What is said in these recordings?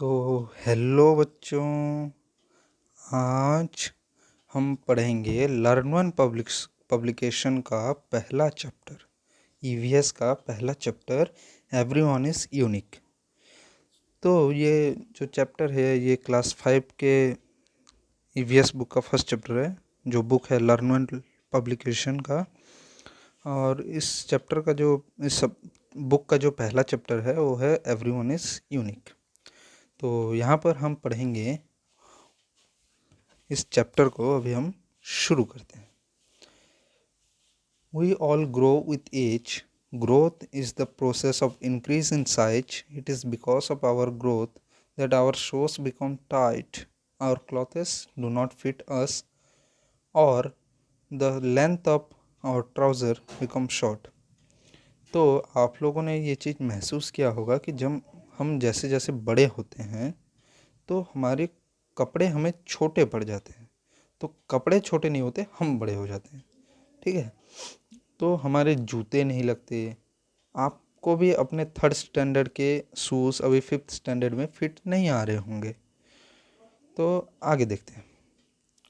तो हेलो बच्चों, आज हम पढ़ेंगे लर्न वन पब्लिकेशन का पहला चैप्टर, ईवीएस का पहला चैप्टर, एवरीवन इज़ यूनिक। तो ये जो चैप्टर है ये क्लास 5 के ईवीएस बुक का फर्स्ट चैप्टर है, जो बुक है लर्न वन पब्लिकेशन का। और इस चैप्टर का इस बुक का जो पहला चैप्टर है वो है एवरीवन इज़ यूनिक। तो यहाँ पर हम पढ़ेंगे इस चैप्टर को। अभी हम शुरू करते हैं। We all grow with age. Growth is the process of increase in size. It is because of our growth that our shoes become tight, our clothes do not fit us, or the length of our trouser become short. तो आप लोगों ने ये चीज़ महसूस किया होगा कि जब हम जैसे जैसे बड़े होते हैं तो हमारे कपड़े हमें छोटे पड़ जाते हैं। तो कपड़े छोटे नहीं होते, हम बड़े हो जाते हैं। ठीक है, तो हमारे जूते नहीं लगते। आपको भी अपने 3rd स्टैंडर्ड के शूज़ अभी 5th स्टैंडर्ड में फिट नहीं आ रहे होंगे। तो आगे देखते हैं।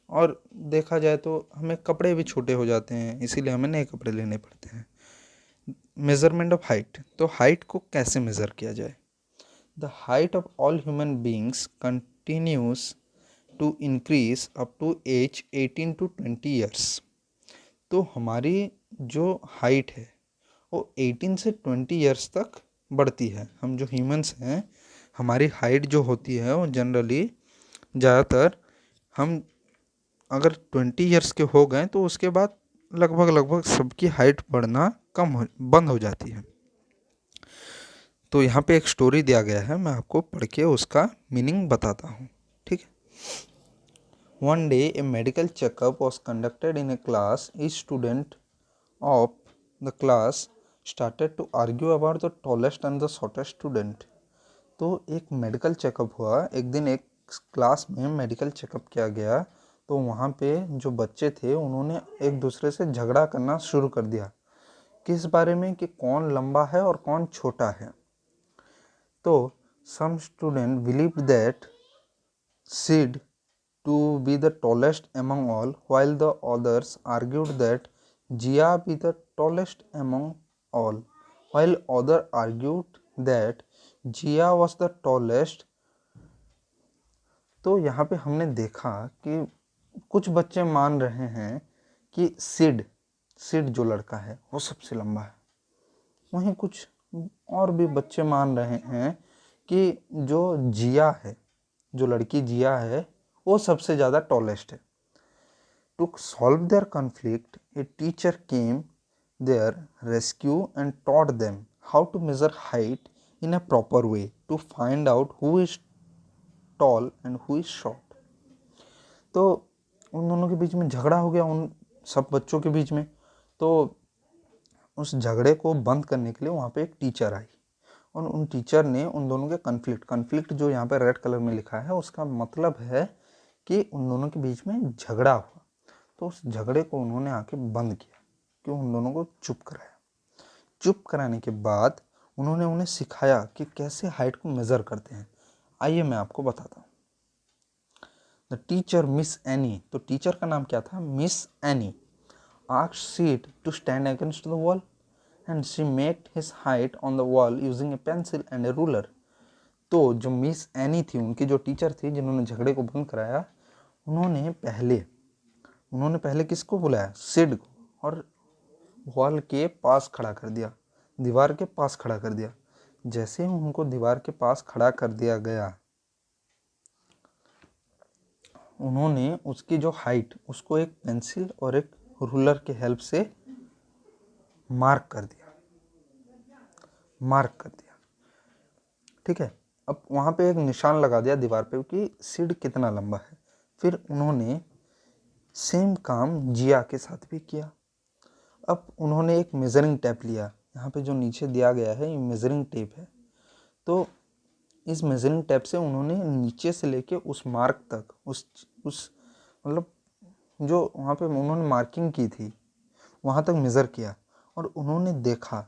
और देखा जाए तो हमें कपड़े भी छोटे हो जाते हैं, इसीलिए हमें नए कपड़े लेने पड़ते हैं। मेज़रमेंट ऑफ हाइट, तो हाइट को कैसे मेज़र किया जाए? The height of all human beings continues to increase up to age 18 to 20 years. तो हमारी जो हाइट है वो 18 से 20 ईयर्स तक बढ़ती है। हम जो ह्यूमंस हैं, हमारी हाइट जो होती है वो जनरली ज़्यादातर हम अगर 20 ईयर्स के हो गए तो उसके बाद लगभग सबकी हाइट बढ़ना बंद हो जाती है। तो यहाँ पे एक स्टोरी दिया गया है, मैं आपको पढ़ के उसका मीनिंग बताता हूँ। ठीक है। One day a medical checkup was conducted in a class. Each student of the class started to argue about the tallest and the shortest student. तो एक मेडिकल चेकअप हुआ। एक दिन एक क्लास में मेडिकल चेकअप किया गया, तो वहाँ पे जो बच्चे थे उन्होंने एक दूसरे से झगड़ा करना शुरू कर दिया। किस बारे में? कि कौन लंबा है और कौन छोटा है। तो some student believed that Sid to be the tallest among all, while the others argued that Jia be the tallest among all, while others argued that Jia was the tallest. तो यहाँ पे हमने देखा कि कुछ बच्चे मान रहे हैं कि सिड जो लड़का है वो सबसे लंबा है। वहीं कुछ और भी बच्चे मान रहे हैं कि जो जिया है, जो लड़की जिया है, वो सबसे ज़्यादा टॉलेस्ट है। To solve their conflict a teacher came their rescue and taught them how to measure height in a proper way to find out who is tall and who is short. तो उन दोनों के बीच में झगड़ा हो गया, उन सब बच्चों के बीच में। तो उस झगड़े को बंद करने के लिए वहाँ पे एक टीचर आई और उन टीचर ने उन दोनों के कॉन्फ्लिक्ट जो यहाँ पे रेड कलर में लिखा है उसका मतलब है कि उन दोनों के बीच में झगड़ा हुआ। तो उस झगड़े को उन्होंने आके बंद किया, कि उन दोनों को चुप कराया। चुप कराने के बाद उन्होंने उन्हें सिखाया कि कैसे हाइट को मेज़र करते हैं। आइए मैं आपको बताता हूँ। द टीचर मिस एनी, तो टीचर का नाम क्या था? Miss Annie. Asked Sid to stand against the wall and she made his height on the wall using a pencil and a ruler. तो जो मिस एनी थी, उनकी जो टीचर थी जिन्होंने झगड़े को बंद कराया, उन्होंने पहले किसको बुलाया? सिड को, और वॉल के पास खड़ा कर दिया, दीवार के पास खड़ा कर दिया। जैसे उनको दीवार के पास खड़ा कर दिया गया, उन्होंने उसकी जो हाइट उसको एक पेंसिल और एक रूलर के हेल्प से मार्क कर दिया। ठीक है। अब वहाँ पे एक निशान लगा दिया दीवार पे कि सिड कितना लंबा है। फिर उन्होंने सेम काम जिया के साथ भी किया। अब उन्होंने एक मेजरिंग टेप लिया। यहाँ पे जो नीचे दिया गया है ये मेजरिंग टेप है। तो इस मेजरिंग टेप से उन्होंने नीचे से लेके उस मार्क तक, उस मतलब जो वहाँ पे उन्होंने मार्किंग की थी वहाँ तक मेज़र किया। और उन्होंने देखा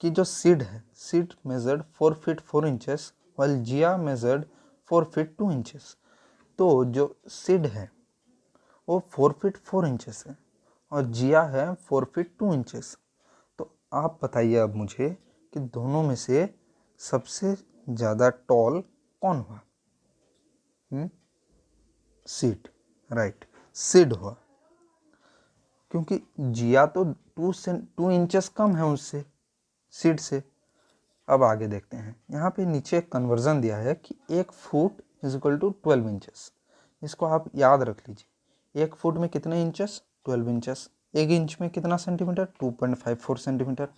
कि जो सिड है, Sid measured 4 feet 4 inches, while Jiya measured 4 feet 2 inches. तो जो सिड है वो 4 फीट 4 इंचेस है और जिया है 4 फीट 2 इंचेस। तो आप बताइए अब मुझे कि दोनों में से सबसे ज़्यादा टॉल कौन हुआ? सिड, राइट, सिड हुआ, क्योंकि जिया तो 2 इंचेस कम है उससे, सिड से। अब आगे देखते हैं, यहाँ पे नीचे एक कन्वर्जन दिया है कि 1 foot is equal to 12 inches. इसको आप याद रख लीजिए, 1 फुट में कितने इंचेस? 12 इंचेस। 1 इंच में कितना सेंटीमीटर? 2.54 सेंटीमीटर।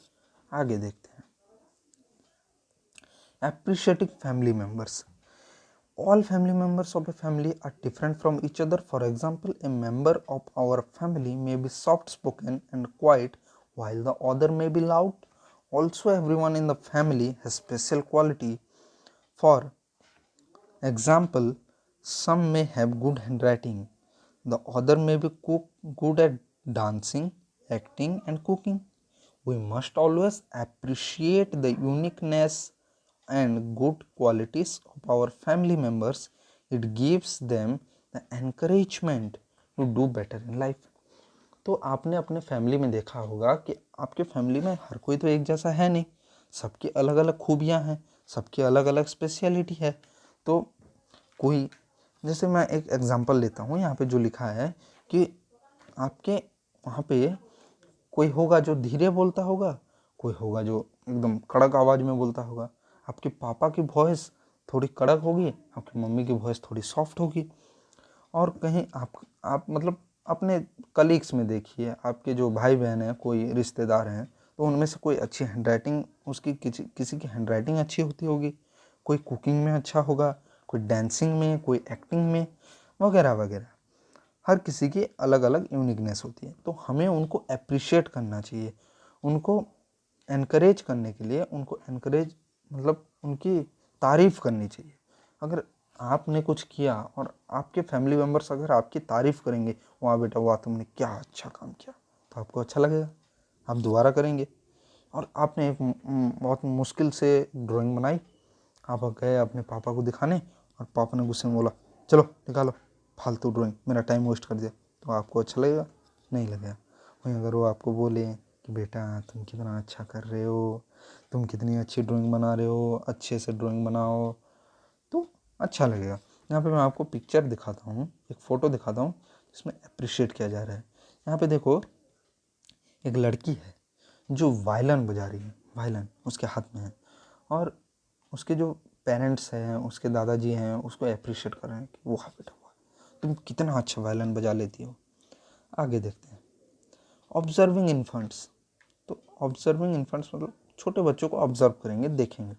आगे देखते हैं, appreciating family members. All family members of a family are different from each other. For example, a member of our family may be soft spoken and quiet while the other may be loud. Also, everyone in the family has special quality. For example, some may have good handwriting, the other may be good at dancing, acting, and cooking. We must always appreciate the uniqueness and good qualities of our family members. It gives them the encouragement to do better in life. तो आपने अपने family में देखा होगा कि आपके family में हर कोई तो एक जैसा है नहीं, सबकी अलग अलग खूबियाँ हैं, सबकी अलग अलग स्पेशलिटी है। तो कोई, जैसे मैं एक एग्जांपल लेता हूँ, यहाँ पे जो लिखा है कि आपके वहाँ पे कोई होगा जो धीरे बोलता होगा, कोई होगा जो एकदम कड़क आवाज़ में बोलता होगा। आपके पापा की वॉइस थोड़ी कड़क होगी, आपकी मम्मी की वॉइस थोड़ी सॉफ्ट होगी। और कहीं आप मतलब अपने कलीग्स में देखिए, आपके जो भाई बहन हैं, कोई रिश्तेदार हैं, तो उनमें से कोई अच्छी हैंडराइटिंग, उसकी किसी की हैंडराइटिंग अच्छी होती होगी, कोई कुकिंग में अच्छा होगा, कोई डांसिंग में, कोई एक्टिंग में, वगैरह वगैरह। हर किसी की अलग अलग यूनिकनेस होती है। तो हमें उनको अप्रिशिएट करना चाहिए, उनको एनकरेज करने के लिए उनको एनकरेज मतलब उनकी तारीफ़ करनी चाहिए। अगर आपने कुछ किया और आपके फैमिली मेम्बर्स अगर आपकी तारीफ़ करेंगे, वाह बेटा वाह तुमने क्या अच्छा काम किया, तो आपको अच्छा लगेगा, आप दोबारा करेंगे। और आपने एक बहुत मुश्किल से ड्राइंग बनाई, आप गए अपने पापा को दिखाने और पापा ने गुस्से में बोला चलो निकालो फालतू ड्राइंग, मेरा टाइम वेस्ट कर दिया, तो आपको अच्छा लगेगा? नहीं लगेगा। वहीं अगर वो आपको बोले कि बेटा तुम कितना अच्छा कर रहे हो, तुम कितनी अच्छी ड्राइंग बना रहे हो, अच्छे से ड्राइंग बनाओ, तो अच्छा लगेगा। यहाँ पे मैं आपको पिक्चर दिखाता हूँ, एक फ़ोटो दिखाता हूँ जिसमें अप्रिशिएट किया जा रहा है। यहाँ पे देखो, एक लड़की है जो वायलिन बजा रही है, वायलिन उसके हाथ में है, और उसके जो पेरेंट्स हैं, उसके दादाजी हैं, उसको अप्रिशिएट कर रहे हैं कि वाह बेटा वाह तुम कितना अच्छा वायलिन बजा लेती हो। आगे देखते हैं, ऑब्जर्विंग इन्फेंट्स। तो ऑब्जर्विंग इन्फेंट्स मतलब छोटे बच्चों को ऑब्जर्व करेंगे, देखेंगे।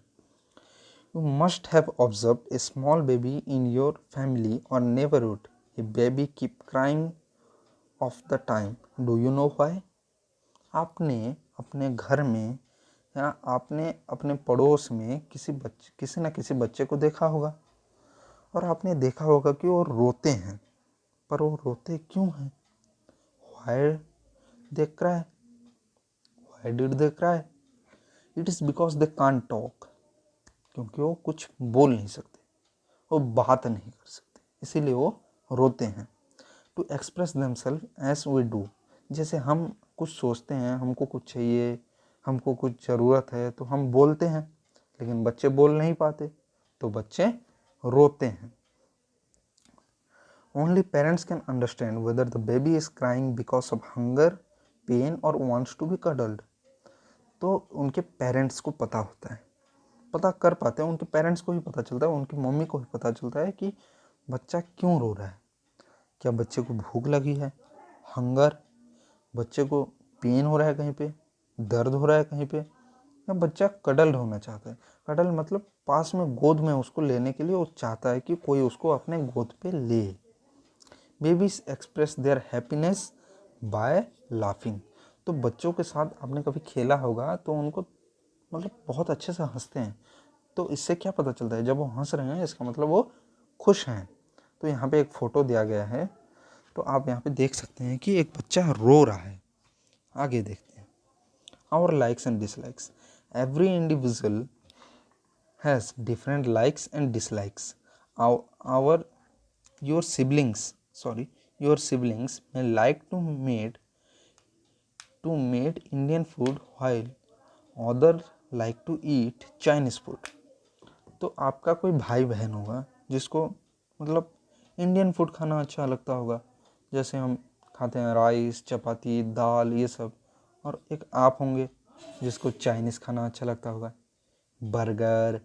You must have observed a small baby in your family और neighbourhood. A baby keep crying of the time, do you know why? आपने अपने घर में या आपने अपने पड़ोस में किसी न किसी बच्चे को देखा होगा, और आपने देखा होगा कि वो रोते हैं, पर वो रोते क्यों हैं? Why they cry? Why did they cry? It is because they can't talk. क्योंकि वो कुछ बोल नहीं सकते, वो बात नहीं कर सकते, इसीलिए वो रोते हैं। To express themselves as we do, जैसे हम कुछ सोचते हैं, हमको कुछ चाहिए, हमको कुछ ज़रूरत है, तो हम बोलते हैं, लेकिन बच्चे बोल नहीं पाते, तो बच्चे रोते हैं। Only parents can understand whether the baby is crying because of hunger, pain or wants to be cuddled. तो उनके पेरेंट्स को पता होता है, पता कर पाते हैं, उनके पेरेंट्स को ही पता चलता है, उनकी मम्मी को ही पता चलता है कि बच्चा क्यों रो रहा है। क्या बच्चे को भूख लगी है, हंगर, बच्चे को पेन हो रहा है कहीं पे, दर्द हो रहा है कहीं पे, या बच्चा कडल्ड होना चाहता है। कडल मतलब पास में गोद में उसको लेने के लिए वो चाहता है कि कोई उसको अपने गोद पे ले। Babies express their happiness bye laughing. तो बच्चों के साथ आपने कभी खेला होगा तो उनको मतलब बहुत अच्छे से हंसते हैं, तो इससे क्या पता चलता है, जब वो हंस रहे हैं इसका मतलब वो खुश हैं। तो यहाँ पे एक फ़ोटो दिया गया है, तो आप यहाँ पे देख सकते हैं कि एक बच्चा रो रहा है। आगे देखते हैं, our likes and dislikes. Every individual has different likes and dislikes. our your siblings may like to made Indian food while other like to eat Chinese food. तो आपका कोई भाई बहन होगा जिसको मतलब इंडियन फूड खाना अच्छा लगता होगा, जैसे हम खाते हैं राइस, चपाती, दाल, ये सब, और एक आप होंगे जिसको चाइनीज़ खाना अच्छा लगता होगा, बर्गर,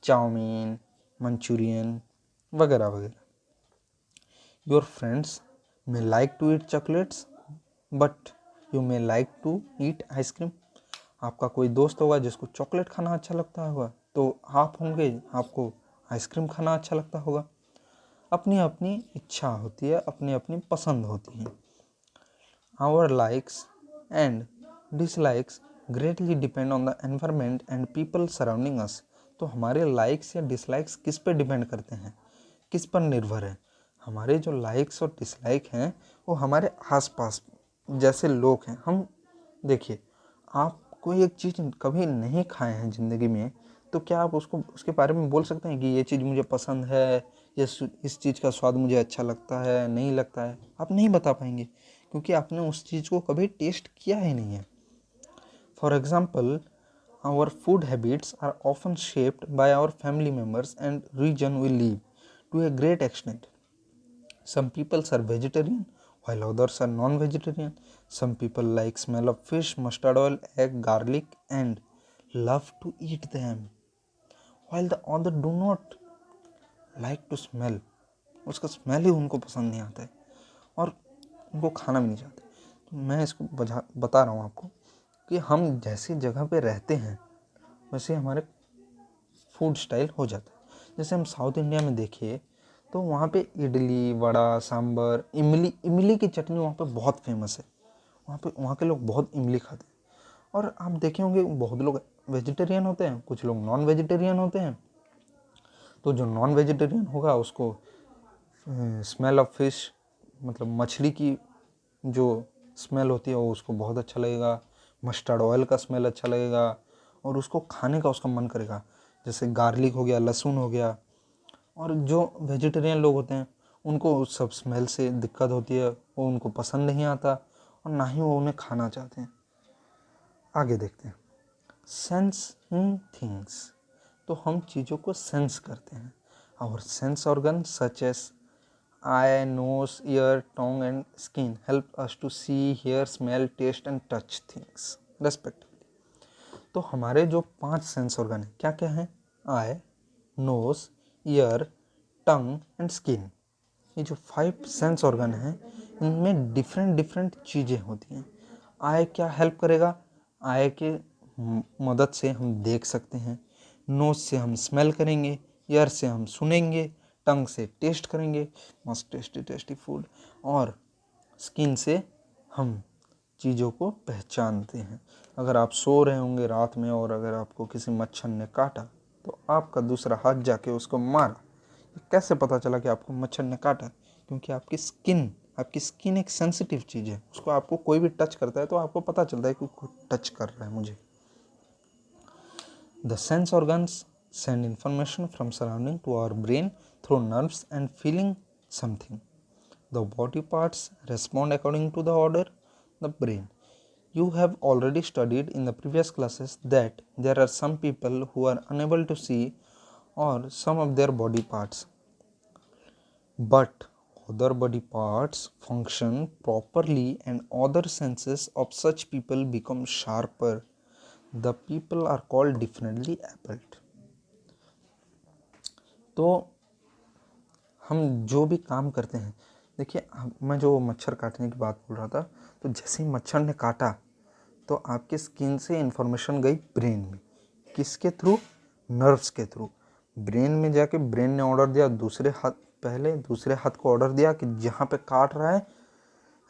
चाउमीन, मंचूरियन वगैरह वगैरह. Your friends may like to eat chocolates but you may like to eat ice cream. आपका कोई दोस्त होगा जिसको चॉकलेट खाना अच्छा लगता होगा, तो आप होंगे आपको आइसक्रीम खाना अच्छा लगता होगा. अपनी अपनी इच्छा होती है, अपनी अपनी पसंद होती है. Our likes and dislikes greatly depend on the environment and people surrounding us. तो हमारे लाइक्स या डिसलाइक्स किस पर डिपेंड करते हैं, किस पर निर्भर है? हमारे जो लाइक्स और डिसलाइक हैं वो हमारे आसपास जैसे लोग हैं. हम देखिए, आप कोई एक चीज़ कभी नहीं खाए हैं ज़िंदगी में, तो क्या आप उसको उसके बारे में बोल सकते हैं कि ये चीज़ मुझे पसंद है, या इस चीज़ का स्वाद मुझे अच्छा लगता है, नहीं लगता है? आप नहीं बता पाएंगे क्योंकि आपने उस चीज़ को कभी टेस्ट किया ही नहीं है. For example, our food habits are often shaped by our family members and region we live to a great extent. Some people are vegetarian while others are non-vegetarian. Some people like smell of fish, mustard oil, egg, garlic and love to eat them, while the other do not like to smell. उसका smell ही उनको पसंद नहीं आता है और उनको खाना भी नहीं चाहते. तो मैं इसको बता रहा हूँ आपको कि हम जैसी जगह पे रहते हैं वैसे हमारे फूड स्टाइल हो जाता है. जैसे हम साउथ इंडिया में देखिए तो वहाँ पे इडली, वड़ा, सांभर, इमली की चटनी वहाँ पे बहुत फेमस है. वहाँ के लोग बहुत इमली खाते हैं. और आप देखे होंगे बहुत लोग वेजिटेरियन होते हैं, कुछ लोग नॉन वेजिटेरियन होते हैं. तो जो नॉन वेजिटेरियन होगा उसको स्मेल ऑफ फिश मतलब मछली की जो स्मेल होती है वो उसको बहुत अच्छा लगेगा. मस्टर्ड ऑयल का स्मेल अच्छा लगेगा और उसको खाने का उसका मन करेगा. जैसे गार्लिक हो गया, लहसुन हो गया. और जो वेजिटेरियन लोग होते हैं उनको उस सब स्मेल से दिक्कत होती है, वो उनको पसंद नहीं आता और ना ही वो उन्हें खाना चाहते हैं. आगे देखते हैं. Sensing things. तो हम चीज़ों को सेंस करते हैं. और sense organ such as eye, nose, ear, tongue and skin help us to see, hear, smell, taste and touch things respectively. तो हमारे जो 5 सेंस ऑर्गन हैं क्या क्या हैं? Eye, nose, ear, tongue and skin. ये जो 5 सेंस ऑर्गन हैं इनमें डिफरेंट चीज़ें होती हैं. आई क्या हेल्प करेगा? आई के मदद से हम देख सकते हैं, नोज से हम स्मेल करेंगे, ईयर से हम सुनेंगे, टंग से टेस्ट करेंगे, मस्त टेस्टी फूड, और स्किन से हम चीज़ों को पहचानते हैं. अगर आप सो रहे होंगे रात में और अगर आपको किसी मच्छर ने काटा तो आपका दूसरा हाथ जाके उसको मारा. कैसे पता चला कि आपको मच्छर ने काटा? क्योंकि आपकी स्किन एक सेंसिटिव चीज़ है. उसको आपको कोई भी टच करता है तो आपको पता चलता है कि कोई टच कर रहा है मुझे. The sense organs send information from surrounding to our brain through nerves and feeling something. The body parts respond according to the order the brain. You have already studied in the previous classes that there are some people who are unable to see or some of their body parts, but other body parts function properly and other senses of such people become sharper. The people are called differently abled. तो हम जो भी काम करते हैं, देखिए मैं जो मच्छर काटने की बात बोल रहा था, तो जैसे ही मच्छर ने काटा तो आपके स्किन से इंफॉर्मेशन गई ब्रेन में. किसके थ्रू? नर्व्स के थ्रू. ब्रेन में जाके ब्रेन ने ऑर्डर दिया दूसरे हाथ को ऑर्डर दिया कि जहाँ पे काट रहा है,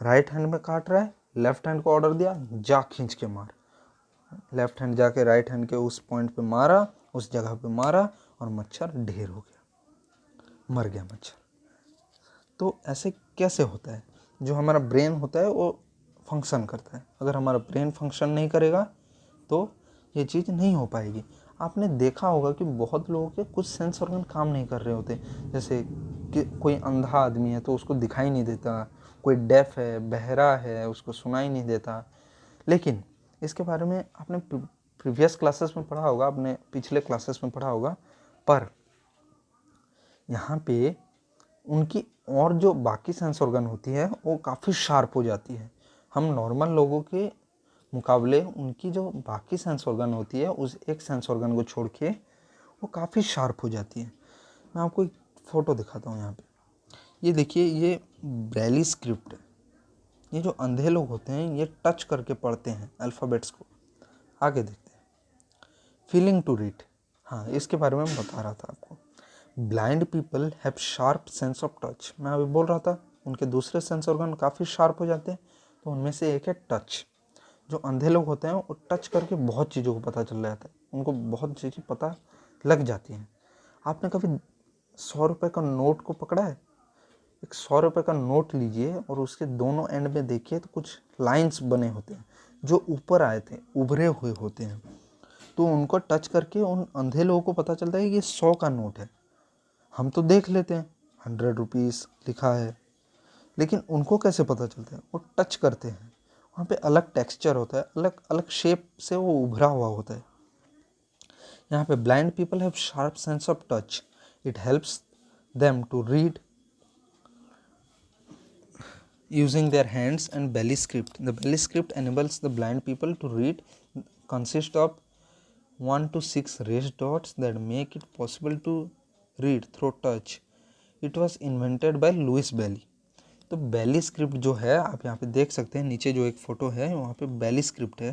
राइट हैंड में काट रहा है, लेफ्ट हैंड को ऑर्डर दिया जा खींच के मार. लेफ्ट हैंड जाके राइट हैंड के उस पॉइंट पे मारा, उस जगह पे मारा और मच्छर ढेर हो गया, मर गया मच्छर. तो ऐसे कैसे होता है? जो हमारा ब्रेन होता है वो फंक्शन करता है. अगर हमारा ब्रेन फंक्शन नहीं करेगा तो ये चीज़ नहीं हो पाएगी. आपने देखा होगा कि बहुत लोगों के कुछ सेंस ऑर्गन काम नहीं कर रहे होते, जैसे कि कोई अंधा आदमी है तो उसको दिखाई नहीं देता, कोई डेफ है, बहरा है, उसको सुनाई नहीं देता। लेकिन इसके बारे में आपने प्रीवियस क्लासेस में पढ़ा होगा, आपने पिछले क्लासेस में पढ़ा होगा, पर यहाँ पे उनकी और जो बाकी सेंस ऑर्गन होती है वो काफ़ी शार्प हो जाती है। हम नॉर्मल लोगों के मुकाबले उनकी जो बाकी सेंस ऑर्गन होती है उस एक सेंस ऑर्गन को छोड़ के वो काफ़ी शार्प हो जाती है। मैं आपको एक फ़ोटो दिखाता हूँ यहाँ पे। ये देखिए, ये ब्रेली स्क्रिप्ट है। ये जो अंधे लोग होते हैं ये टच करके पढ़ते हैं अल्फ़ाबेट्स को। आगे देखते हैं, फीलिंग टू रीड। हाँ, इसके बारे में मैं बता रहा था आपको। Blind people have sharp sense of touch. मैं अभी बोल रहा था उनके दूसरे सेंस ऑर्गन काफ़ी शार्प हो जाते हैं, तो उनमें से एक है टच। जो अंधे लोग होते हैं वो टच करके बहुत चीज़ों को पता चल जाता है, उनको बहुत चीज़ें पता लग जाती हैं। आपने कभी 100 रुपये का नोट को पकड़ा है? एक 100 रुपये का नोट लीजिए और उसके दोनों एंड में देखिए तो कुछ लाइंस बने होते हैं जो ऊपर आए थे, उभरे हुए होते हैं। तो उनको टच करके उन अंधे लोगों को पता चलता है कि ये 100 का नोट है। हम तो देख लेते हैं 100 रुपीज़ लिखा है, लेकिन उनको कैसे पता चलता है? वो टच करते हैं, वहाँ पे अलग टेक्सचर होता है, अलग अलग शेप से वो उभरा हुआ होता है। यहाँ पे blind people have sharp sense of touch, it helps them to read using their hands and belly script. The belly script enables the blind people to read, consist of 1 to 6 raised dots that make it possible to read through touch. It was invented by Louis Bailey. तो बैली script जो है आप यहाँ पे देख सकते हैं, नीचे जो एक फ़ोटो है वहाँ पे बैली स्क्रिप्ट है।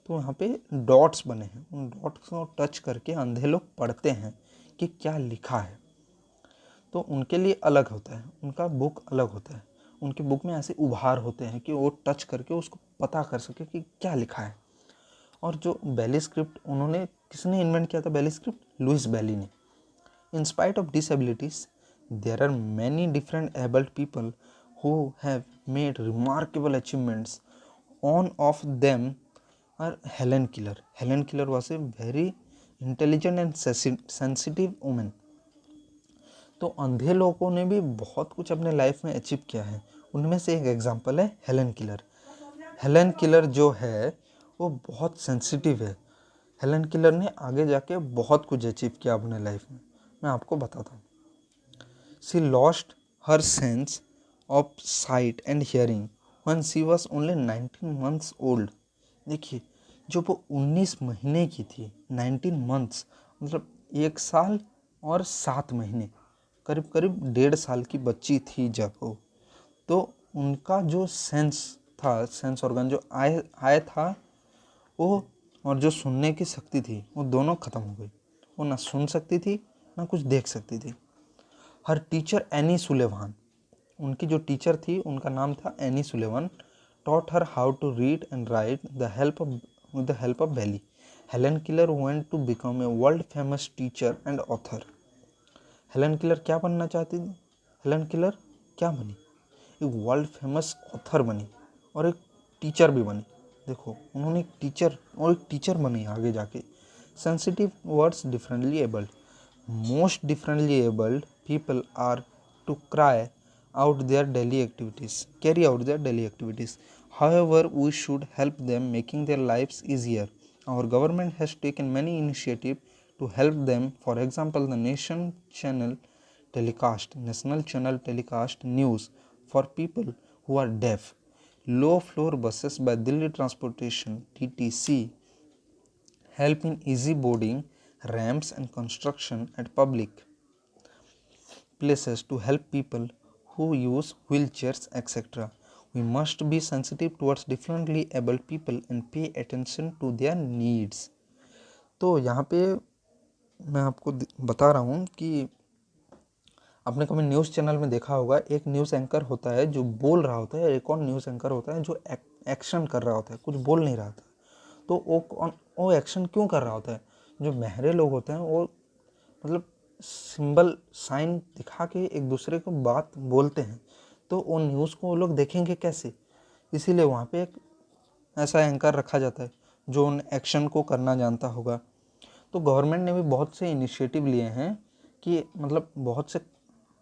तो वहाँ पे डॉट्स बने हैं, उन डॉट्स को टच करके अंधे लोग पढ़ते हैं कि क्या लिखा है। तो उनके लिए अलग होता है, उनका बुक अलग होता है। उनके बुक में ऐसे उभार होते हैं कि वो टच करके उसको पता कर सके कि क्या लिखा है। और जो बैली स्क्रिप्ट उन्होंने किसने इन्वेंट किया था? बैली स्क्रिप्ट लुइस बैली ने। In spite of disabilities there are many different abled people who have made remarkable achievements. One of them are Helen Keller. Helen Keller was a very intelligent and sensitive woman. तो अंधे लोगों ने भी बहुत कुछ अपने life में achieve किया है, उनमें से एक एग्जांपल है हेलन किलर। हेलन किलर जो है वो बहुत सेंसिटिव है। हेलन किलर ने आगे जाके बहुत कुछ अचीव किया अपने लाइफ में, मैं आपको बताता हूँ। She lost her sense of sight and hearing when she was only 19 months old. देखिए, जो वो 19 महीने की थी, 19 months मतलब 1 साल और 7 महीने, करीब करीब 1.5 साल की बच्ची थी जब वो, तो उनका जो सेंस था, सेंस ऑर्गन जो आया था वो, और जो सुनने की शक्ति थी वो दोनों ख़त्म हो गई। वो ना सुन सकती थी ना कुछ देख सकती थी। हर टीचर एनी सुलेवान, उनकी जो टीचर थी उनका नाम था any Sullivan, taught her how to read and write with the help of Bailey. Helen Keller went to become a world famous teacher and author. Helen killer क्या बनना चाहती थी? हेलन किलर क्या बनी? एक वर्ल्ड फेमस ऑथर बनी और एक टीचर भी बनी। देखो, उन्होंने एक टीचर बनी आगे जाके। Sensitive words differently abled, most differently abled people are to carry out their daily activities. However, we should help them making their lives easier. Our government has taken many initiatives to help them. For example, the National Channel telecast news for people who are deaf. Low floor buses by Delhi Transportation (TTC) help in easy boarding, ramps and construction at public places to help people who use wheelchairs, etc. We must be sensitive towards differently abled people and pay attention to their needs. तो यहाँ पे मैं आपको बता रहा हूँ कि आपने कभी न्यूज़ चैनल में देखा होगा, एक न्यूज़ एंकर होता है जो बोल रहा होता है, एक और न्यूज़ एंकर होता है जो एक्शन कर रहा होता है, कुछ बोल नहीं रहा था। तो वो एक्शन क्यों कर रहा होता है? जो बहरे लोग होते हैं वो मतलब सिंबल साइन दिखा के एक दूसरे को बात बोलते हैं, तो वो न्यूज़ को वो लोग देखेंगे कैसे? इसीलिए वहाँ पे एक ऐसा एंकर रखा जाता है जो उन एक्शन को करना जानता होगा। तो गवर्नमेंट ने भी बहुत से इनिशिएटिव लिए हैं कि मतलब बहुत से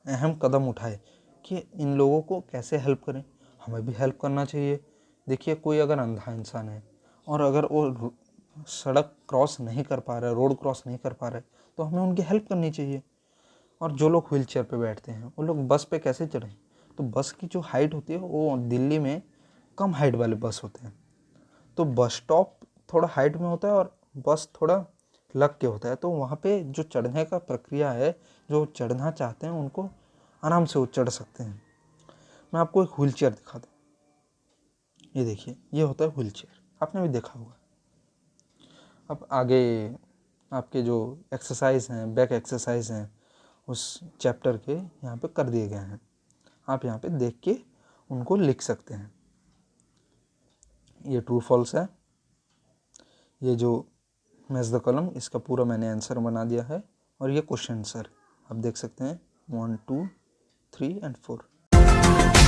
अहम कदम उठाए कि इन लोगों को कैसे हेल्प करें। हमें भी हेल्प करना चाहिए। देखिए, कोई अगर अंधा इंसान है और अगर वो सड़क क्रॉस नहीं कर पा रहा है, रोड क्रॉस नहीं कर पा रहा है, तो हमें उनकी हेल्प करनी चाहिए। और जो लोग व्हील चेयर पर बैठते हैं वो लोग बस पे कैसे चढ़ें? तो बस की जो हाइट होती है वो दिल्ली में कम हाइट वाले बस होते हैं, तो बस स्टॉप थोड़ा हाइट में होता है और बस थोड़ा लग के होता है। तो वहाँ पे जो चढ़ने का प्रक्रिया है, जो चढ़ना चाहते हैं उनको आराम से वो चढ़ सकते हैं। मैं आपको एक व्हील चेयर दिखा दूँ। ये देखिए, ये होता है व्हील चेयर, आपने भी देखा होगा। अब आगे आपके जो एक्सरसाइज हैं, बैक एक्सरसाइज हैं, उस चैप्टर के यहाँ पे कर दिए गए हैं। आप यहाँ पे देख के उनको लिख सकते हैं। ये ट्रू फॉल्स है। ये जो मैच द कॉलम, इसका पूरा मैंने आंसर बना दिया है और ये क्वेश्चन आंसर आप देख सकते हैं 1 2 3 और 4।